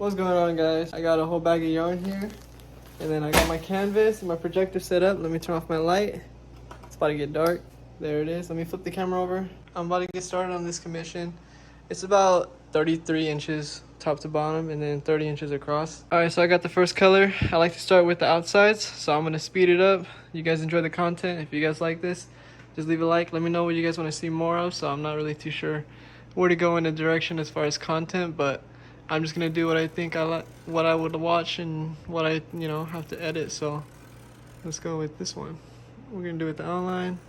What's going on, guys? I got a whole bag of yarn here, and then I got my canvas and my projector set up. Let me turn off my light. It's about to get dark. There it is. Let me flip the camera over. I'm about to get started on this commission. It's about 33 inches top to bottom and then 30 inches across. All right, so I got the first color. I like to start with the outsides, so I'm gonna speed it up. You guys enjoy the content. If you guys like this, just leave a like. Let me know what you guys want to see more of. So I'm not really too sure where to go in the direction as far as content, but I'm just gonna do what I think I like, what I would watch, and what I have to edit. So let's go with this one. We're gonna do it the outline.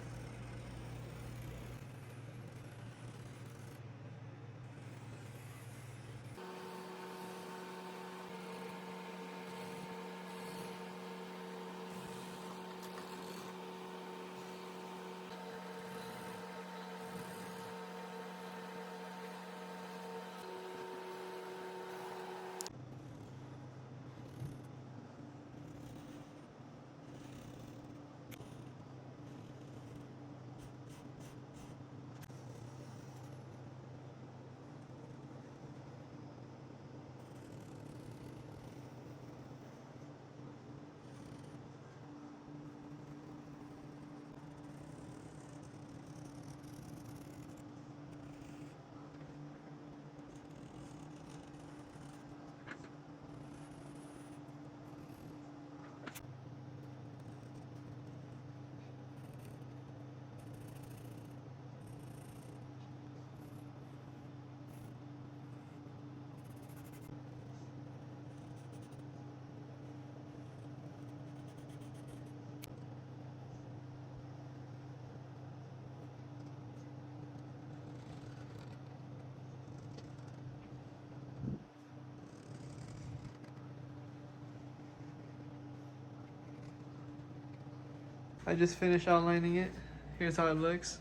I just finished outlining it. Here's how it looks.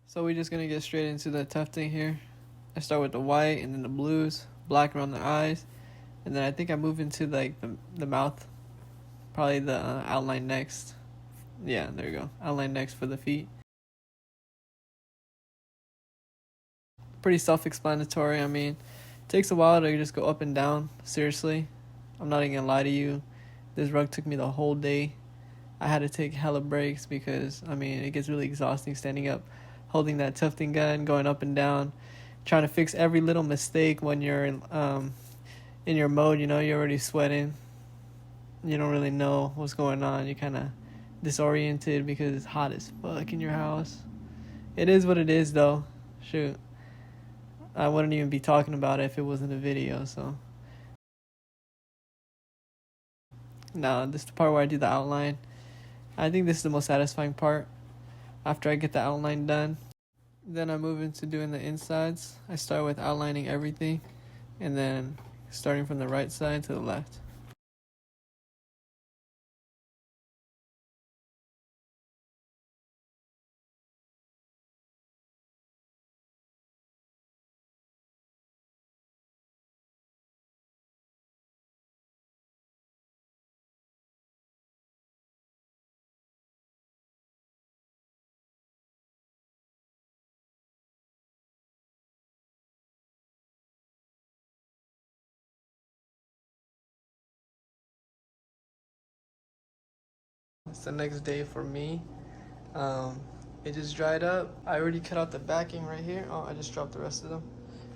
So we're just gonna get straight into the tufting here. I start with the white and then the blues, black around the eyes, and then I think I move into like the mouth, probably the outline next. Yeah, there you go. Outline next for the feet. Pretty self-explanatory. I mean, it takes a while to just go up and down. Seriously, I'm not even gonna lie to you. This rug took me the whole day. I had to take hella breaks because, I mean, it gets really exhausting standing up, holding that tufting gun, going up and down, trying to fix every little mistake when you're in your mode. You're already sweating. You don't really know what's going on. You're kind of disoriented because it's hot as fuck in your house. It is what it is, though. Shoot. I wouldn't even be talking about it if it wasn't a video, so. Now, this is the part where I do the outline. I think this is the most satisfying part. After I get the outline done, then I move into doing the insides. I start with outlining everything, and then starting from the right side to the left. It's the next day for me. It just dried up. I already cut out the backing right here. Oh, I just dropped the rest of them.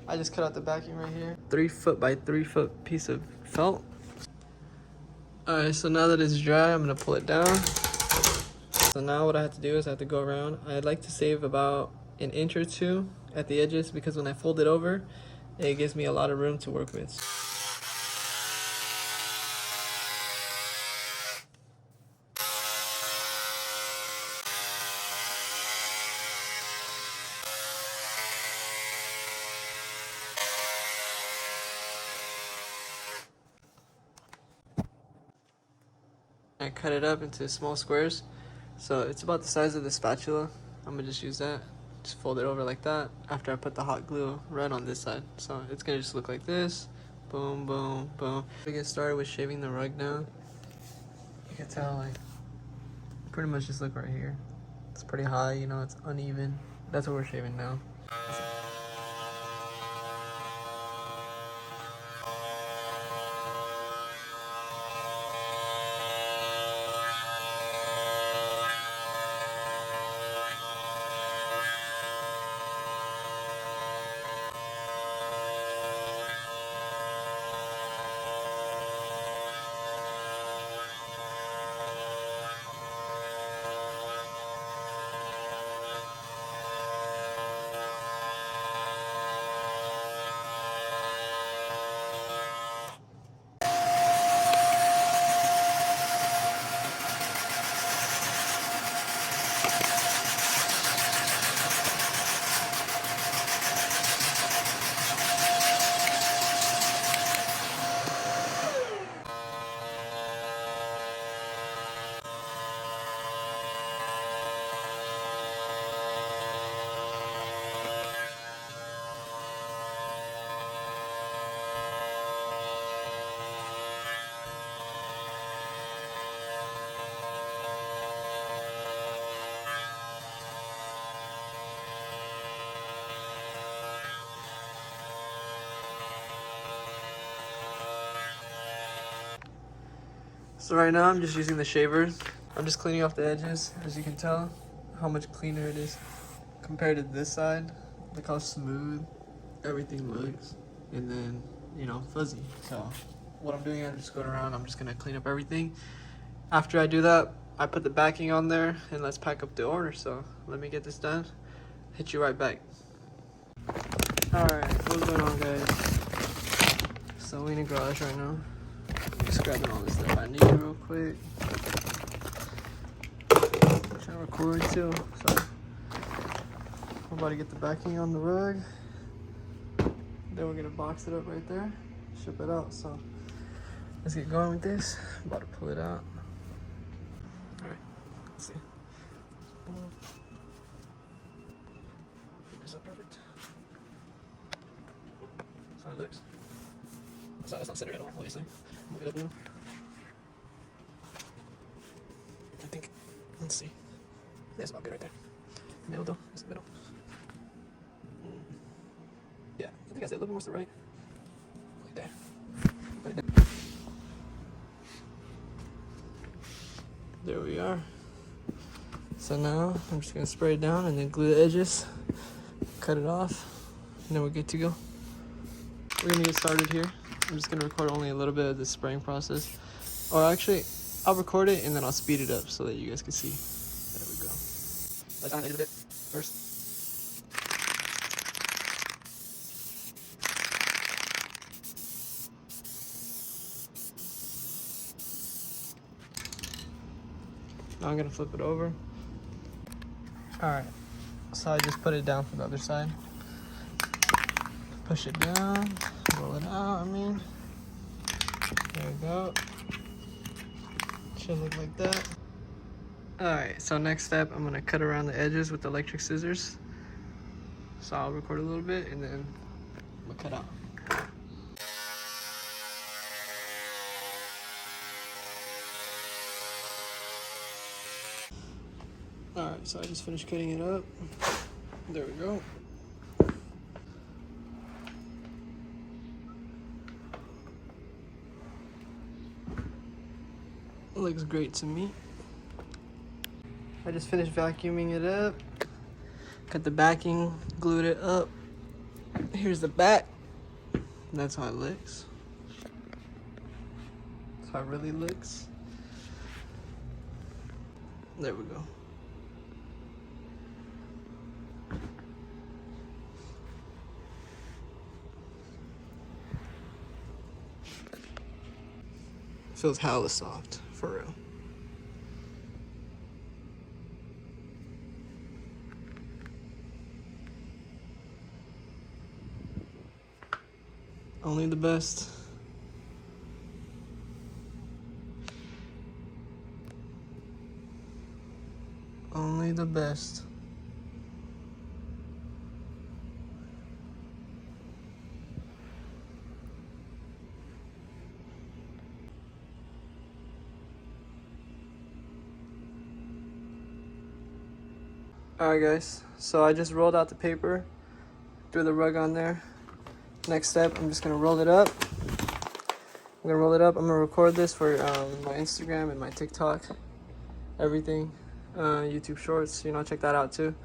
I just cut out the backing right here. 3 foot by 3 foot piece of felt. Alright, so now that it's dry, I'm gonna pull it down. So now what I have to do is I have to go around. I'd like to save about an inch or two at the edges because when I fold it over, it gives me a lot of room to work with. I cut it up into small squares, so it's about the size of the spatula. I'm gonna just use that, just fold it over like that after I put the hot glue right on this side. So it's gonna just look like this. Boom, boom, boom. We get started with shaving the rug now. You can tell, like, pretty much just look right here. It's pretty high, it's uneven. That's what we're shaving now. So right now I'm just using the shaver. I'm just cleaning off the edges. As you can tell, how much cleaner it is compared to this side. Look how smooth everything looks, and then, you know, fuzzy. So what I'm doing, I'm just going around, I'm just gonna clean up everything. After I do that, I put the backing on there, and let's pack up the order. So let me get this done, hit you right back. Alright, what's going on, guys? So we're in the garage right now, just grabbing all this stuff I need real quick. I'm trying to record too, so I'm about to get the backing on the rug. Then we're gonna box it up right there, ship it out. So let's get going with this. I'm about to pull it out. All right, let's see. Is that perfect? That's how it looks. It's not centered at all, obviously. Move it up now. I think, let's see. That's about good right there. Middle though, it's the middle. Yeah, I think I said a little bit more to the right. Like that. Put it down. There we are. So now I'm just gonna spray it down and then glue the edges, cut it off, and then we're good to go. We're gonna get started here. I'm just gonna record only a little bit of the spraying process. Or actually, I'll record it and then I'll speed it up so that you guys can see. There we go. Let's down the edge of it first. Now I'm gonna flip it over. Alright, so I just put it down from the other side. Push it down, roll it out, There we go. Should look like that. Alright, so next step, I'm gonna cut around the edges with the electric scissors. So I'll record a little bit and then I'm gonna cut out. Alright, so I just finished cutting it up. There we go. Looks great to me. I just finished vacuuming it up. Cut the backing, glued it up. Here's the back. That's how it looks. That's how it really looks. There we go. Feels hella soft, for real. Only the best. Only the best. Alright guys, so I just rolled out the paper, threw the rug on there. Next step, I'm just gonna roll it up. I'm gonna record this for my Instagram and my TikTok, everything, YouTube Shorts, check that out too.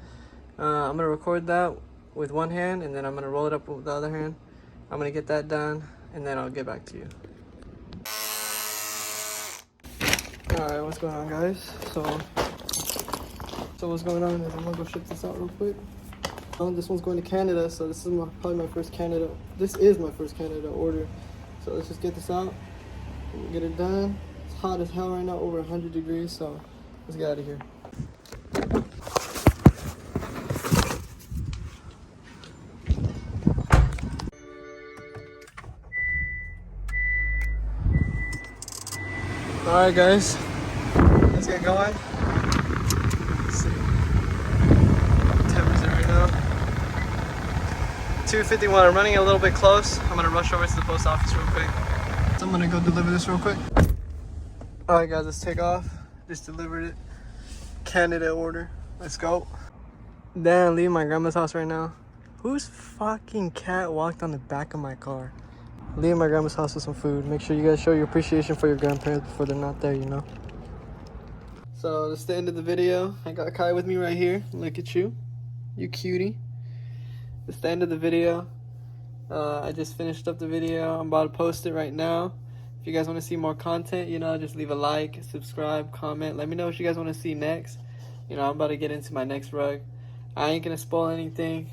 I'm gonna record that with one hand and then I'm gonna roll it up with the other hand. I'm gonna get that done and then I'll get back to you. Alright, what's going on guys? So what's going on is I'm gonna go ship this out real quick. This one's going to Canada, so this is probably my first Canada. This is my first Canada order. So let's just get this out, get it done. It's hot as hell right now, over 100 degrees. So let's get out of here. All right, guys, let's get going. Let's see. Temperature right now. 2:51. I'm running a little bit close. I'm gonna rush over to the post office real quick. So I'm gonna go deliver this real quick. All right, guys, let's take off. Just delivered it. Canada order. Let's go. Damn, leaving my grandma's house right now. Whose fucking cat walked on the back of my car? leaving my grandma's house with some food. Make sure you guys show your appreciation for your grandparents before they're not there, you know. So that's the end of the video. I got Kai with me right here. Look at you. You cutie. That's the end of the video. I just finished up the video. I'm about to post it right now. If you guys want to see more content, you know, just leave a like, subscribe, comment. Let me know what you guys want to see next. You know, I'm about to get into my next rug. I ain't going to spoil anything.